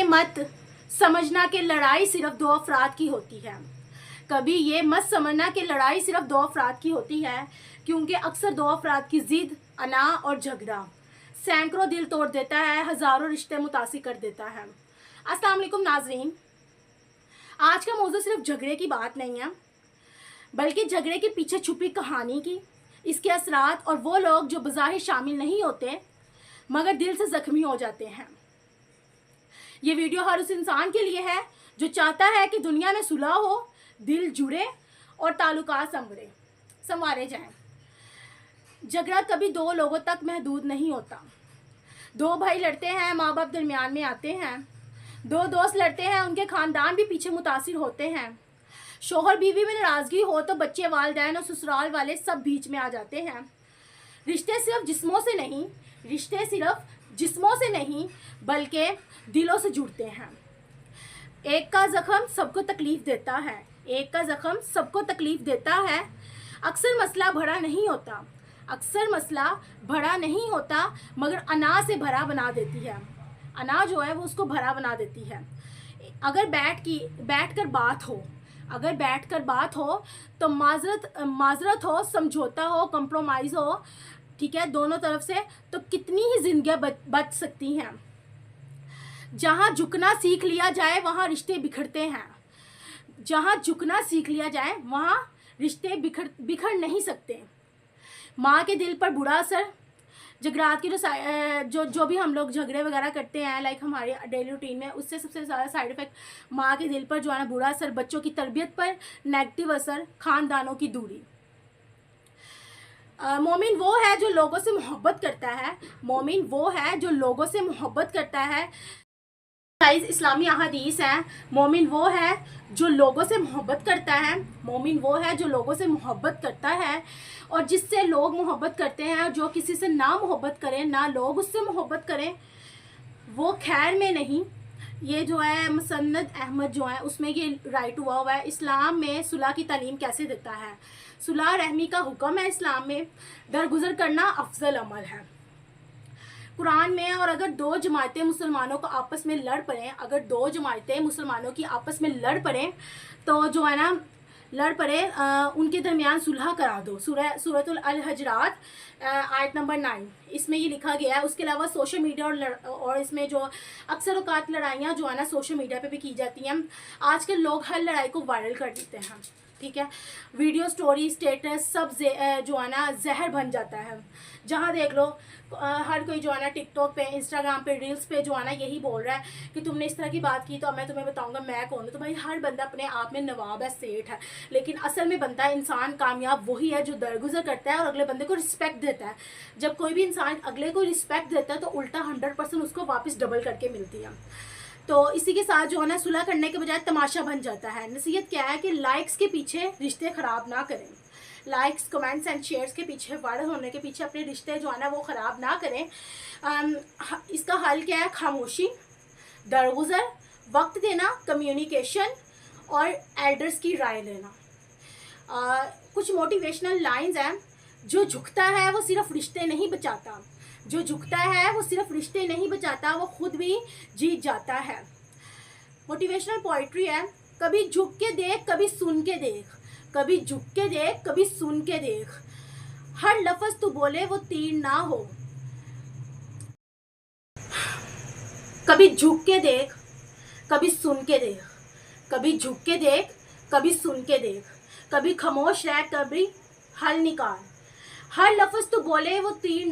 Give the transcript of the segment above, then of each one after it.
मत समझना कि लड़ाई सिर्फ दो अफराद की होती है। कभी ये मत समझना कि लड़ाई सिर्फ दो अफराद की होती है, क्योंकि अक्सर दो अफराद की ज़िद, अना और झगड़ा सैकड़ों दिल तोड़ देता है, हज़ारों रिश्ते मुतासिर कर देता है। अस्सलाम वालेकुम नाज़रीन, आज का मौजू सिर्फ झगड़े की बात नहीं है, बल्कि झगड़े के पीछे छुपी कहानी की, इसके असरात और वो लोग जो बज़ाहिर शामिल नहीं होते मगर दिल से ज़ख्मी हो जाते हैं। ये वीडियो हर उस इंसान के लिए है जो चाहता है कि दुनिया में सुलह हो, दिल जुड़े और ताल्लुकात संवारे जाएं। झगड़ा कभी दो लोगों तक महदूद नहीं होता। दो भाई लड़ते हैं, माँ बाप दरमियान में आते हैं। दो दोस्त लड़ते हैं, उनके ख़ानदान भी पीछे मुतासिर होते हैं। शोहर बीवी में नाराज़गी हो तो बच्चे, वालिदैन और ससुराल वाले सब बीच में आ जाते हैं। रिश्ते सिर्फ जिस्मों से नहीं बल्कि दिलों से जुड़ते हैं। एक का ज़ख्म सबको तकलीफ़ देता है। अक्सर मसला भरा नहीं होता मगर अना से भरा बना देती है। अना जो है वो उसको भरा बना देती है। अगर बैठ कर बात हो तो माजरत हो, समझौता हो, कंप्रोमाइज़ हो, ठीक है, दोनों तरफ से, तो कितनी ही जिंदगियां बच सकती हैं। जहाँ झुकना सीख लिया जाए वहाँ रिश्ते बिखरते हैं। वहाँ रिश्ते बिखर नहीं सकते। माँ के दिल पर बुरा असर, झगड़ात की जो भी हम लोग झगड़े वगैरह करते हैं, लाइक हमारे डेली रूटीन में, उससे सबसे ज़्यादा साइड इफ़ेक्ट माँ के दिल पर जो है ना बुरा असर, बच्चों की तरबियत पर नेगेटिव असर, ख़ानदानों की दूरी। मोमिन वो है जो लोगों से मोहब्बत करता है। गाइस, इस्लामी अहादीस है, मोमिन वो है जो लोगों से मोहब्बत करता है। और जिससे लोग मोहब्बत करते हैं, जो किसी से ना मोहब्बत करें, ना लोग उससे मोहब्बत करें, वो खैर में नहीं। ये जो है मुसन्नद अहमद जो है उसमें ये राइट हुआ है। इस्लाम में सुलह की तालीम कैसे देता है, सुलह रहमी का हुक्म है। इस्लाम में दरगुजर करना अफजल अमल है कुरान में। और अगर दो जमातें मुसलमानों की आपस में लड़ पड़ें तो जो है ना उनके दरमियान सुलह करा दो। सूरतुल अल हजरात आयत नंबर 9 इसमें ये लिखा गया है। उसके अलावा सोशल मीडिया और इसमें जो अक्सर औकात लड़ाइयाँ जो है ना सोशल मीडिया पे भी की जाती हैं। आजकल लोग हर लड़ाई को वायरल कर देते हैं, ठीक है, वीडियो, स्टोरी, स्टेटस सब जो है ना जहर बन जाता है। जहाँ देख लो हर कोई जो है ना टिकटॉक पे, इंस्टाग्राम पे, रील्स पे जो है ना यही बोल रहा है कि तुमने इस तरह की बात की तो मैं तुम्हें बताऊंगा मैं कौन हूँ। तो भाई हर बंदा अपने आप में नवाब है, सेठ है, लेकिन असल में बंदा, इंसान कामयाब वही है जो दरगुजर करता है और अगले बंदे को रिस्पेक्ट देता है। जब कोई भी इंसान अगले को रिस्पेक्ट देता है तो उल्टा 100% उसको वापस डबल करके मिलती है। तो इसी के साथ जो है ना सुलह करने के बजाय तमाशा बन जाता है। नसीहत क्या है कि लाइक्स के पीछे रिश्ते ख़राब ना करें। लाइक्स, कमेंट्स एंड शेयर्स के पीछे, वायरल होने के पीछे अपने रिश्ते जो है ना वो ख़राब ना करें। इसका हल क्या है? खामोशी, दरगुजर, वक्त देना, कम्युनिकेशन और एल्डर्स की राय लेना। कुछ मोटिवेशनल लाइंस हैं। जो झुकता है वो सिर्फ रिश्ते नहीं बचाता, वो खुद भी जीत जाता है। मोटिवेशनल पोइट्री है। कभी झुक के देख, कभी सुन के देख, हर लफ्ज़ तू बोले वो तीर ना हो। कभी झुक के देख, कभी सुन के देख, कभी खामोश रह, कभी हल निकाल। हर लफ्ज़ तू बोले वो तीर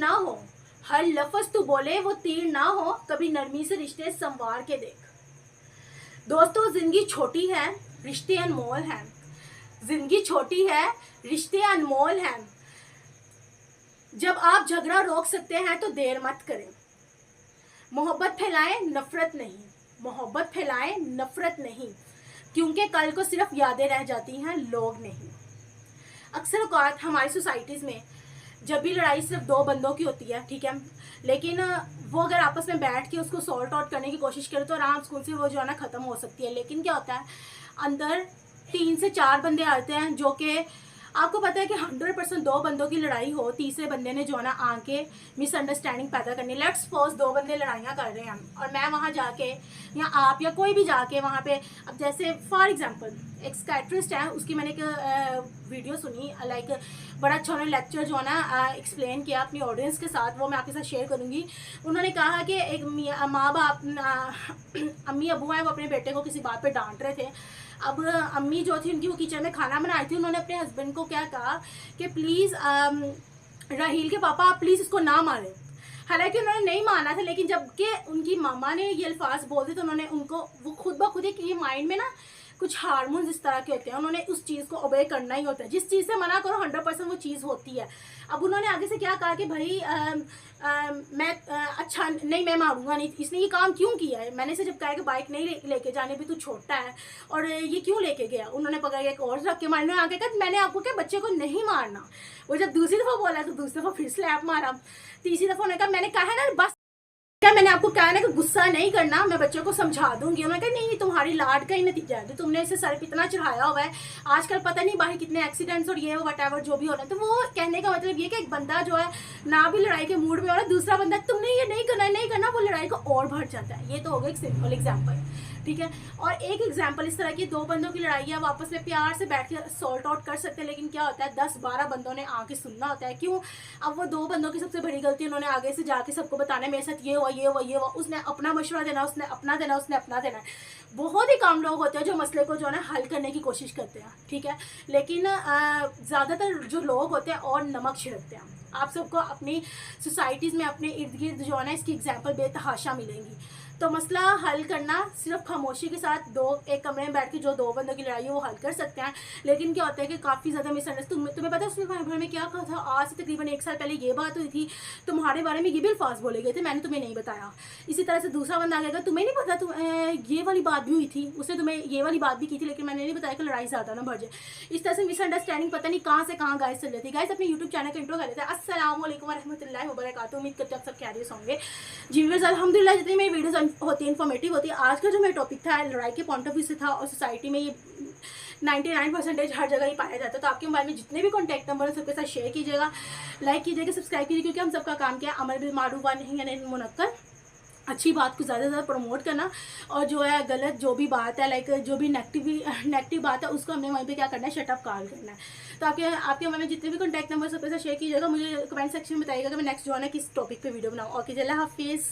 ना हो, कभी नरमी से रिश्ते संवार के देख। दोस्तों, ज़िंदगी छोटी है, रिश्ते अनमोल हैं। जब आप झगड़ा रोक सकते हैं तो देर मत करें। मोहब्बत फैलाएं, नफ़रत नहीं, क्योंकि कल को सिर्फ यादें रह जाती हैं, लोग नहीं। अक्सर औकात हमारी सोसाइटीज़ में जब भी लड़ाई सिर्फ दो बंदों की होती है, ठीक है, लेकिन वो अगर आपस में बैठ के उसको सॉल्ट आउट करने की कोशिश करें तो आराम से वो जो है ना ख़त्म हो सकती है। लेकिन क्या होता है, अंदर 3 से 4 बंदे आते हैं जो कि आपको पता है कि 100% दो बंदों की लड़ाई हो, तीसरे बंदे ने जो है ना आके मिसअंडरस्टैंडिंग पैदा करनी। लेट्स सपोज दो बंदे लड़ाइयाँ कर रहे हैं और मैं वहाँ जाके या आप या कोई भी जाके वहाँ पे, अब जैसे फॉर एग्जांपल एक साइकियाट्रिस्ट है, उसकी मैंने एक वीडियो सुनी, लाइक बड़ा अच्छा उन्होंने लेक्चर जो है ना एक्सप्लेन किया अपनी ऑडियंस के साथ, वो मैं आपके साथ शेयर करूँगी। उन्होंने कहा कि एक माँ बाप अम्मी अबू हैं, वो अपने बेटे को किसी बात पे डांट रहे थे। अब अम्मी जो थी उनकी, वो किचन में खाना बना रही थी, उन्होंने अपने हस्बैंड को क्या कहा कि प्लीज़ राहील के पापा आप प्लीज़ इसको ना मारें। हालांकि उन्होंने नहीं माना था, लेकिन जबकि उनकी मामा ने ये अल्फाज बोल दिए तो उन्होंने उनको, वो खुद ब खुद एक ये माइंड में ना कुछ हार्मोन्स इस तरह के होते हैं, उन्होंने उस चीज़ को ओबे करना ही होता है। जिस चीज़ से मना करो 100% वो चीज़ होती है। अब उन्होंने आगे से क्या कहा कि भाई मैं अच्छा नहीं, मैं मारूंगा नहीं। इसने ये काम क्यों किया है? मैंने इसे जब कहा कि बाइक नहीं लेके जाने भी, तू छोटा है और ये क्यों लेके गया, उन्होंने पकड़ के एक और रख के मारने आगे कहा मैंने आपको क्या बच्चे को नहीं मारना। वो जब दूसरी दफ़ा बोला तो दूसरी दफ़ा फिर स्लैप मारा। तीसरी दफ़ा उन्होंने कहा मैंने कहा है ना बस, क्या मैंने आपको कहा ना कि गुस्सा नहीं करना, मैं बच्चों को समझा दूंगी। उन्होंने कहा नहीं, तुम्हारी लाड का ही नतीजा है, तो तुमने इसे सर पे इतना चढ़ाया हुआ है। आजकल पता नहीं बाहर कितने एक्सीडेंट्स और ये वट एवर जो भी हो रहा है। तो वो कहने का मतलब ये कि एक बंदा जो है ना भी लड़ाई के मूड में हो रहा है, दूसरा बंदा तुमने ये नहीं करना, वो लड़ाई को और बढ़ जाता है। ये तो हो गया एक सिंपल एग्जाम्पल, ठीक है। और एक एग्जाम्पल इस तरह की, दो बंदों की लड़ाई है, वापस में प्यार से बैठ के सॉल्ट आउट कर सकते हैं, लेकिन क्या होता है 10-12 बंदों ने आके सुनना होता है। क्यों? अब वो दो बंदों की सबसे बड़ी गलती, उन्होंने आगे से जाके सबको बताना है मेरे साथ ये हुआ, ये हुआ, ये हुआ। उसने अपना मशवरा देना, उसने अपना देना, उसने अपना देना। बहुत ही कम लोग होते हैं जो मसले को जो है ना हल करने की कोशिश करते हैं, ठीक है। लेकिन ज़्यादातर जो लोग होते हैं और नमक छिड़कते हैं। आप सबको अपनी सोसाइटीज़ में अपने इर्द गिर्द जो है ना इसकी एग्जाम्पल बेतहाशा मिलेंगी। तो मसला हल करना सिर्फ खामोशी के साथ एक कमरे में बैठ के जो दो बंदों की लड़ाई है वो हल कर सकते हैं। लेकिन क्या होता है कि काफ़ी ज़्यादा मिसअंडरस्टैंडिंग, तुम्हें पता है उसमें भर में क्या कहा था? आज से तकरीबन 1 साल पहले ये बात हुई थी, तुम्हारे बारे में ये भी अल्फाज बोले गए थे, मैंने तुम्हें नहीं बताया। इसी तरह से दूसरा बंदा आ गया, तुम्हें नहीं पता, तुम ये वाली बात भी हुई थी, उसने तुम्हें ये वाली बात भी की थी, लेकिन मैंने नहीं बताया कि लड़ाई ज़्यादा ना बढ़ जाए। इस तरह से मिसअंडरस्टैंडिंग पता नहीं कहाँ से कहाँ गाइस चल जाती है। गाइस अपने यूट्यूब चैनल का इंट्रो कर लेते हैं। अस्सलाम वालेकुम रहमतुल्लाहि व बरकातहू। उम्मीद करते हैं आप सब खैरियत होंगे। जी व्यूअर्स, अल्हम्दुलिल्लाह जितनी मेरी वीडियोस होती है इन्फॉर्मेटिव होती है। आज का जो मेरा टॉपिक था लड़ाई के पॉइंट ऑफ व्यू से था, और सोसाइटी में ये 99% हर जगह ही पाया जाता है। तो आपके मोबाइल में जितने भी कॉन्टैक्ट नंबर है सबके साथ शेयर कीजिएगा, लाइक कीजिएगा, सब्सक्राइब कीजिए, क्योंकि हम सबका काम क्या है अमर बिल मारूफ व नही अनिल मुनक्कर, अच्छी बात को ज़्यादा से ज़्यादा प्रमोट करना, और जो है गलत जो भी बात है, लाइक जो भी नेगेटिव बात है उसको हमने वहीं पे क्या करना है, शट अप कॉल करना है। तो आपके मन में जितने भी कॉन्टैक्ट नंबर सबके साथ शेयर कीजिएगा। मुझे कमेंट सेक्शन में बताइएगा कि मैं नेक्स्ट जो है ना किस टॉपिक पे वीडियो बनाऊँ। ओके, अल्लाह हाफिज़।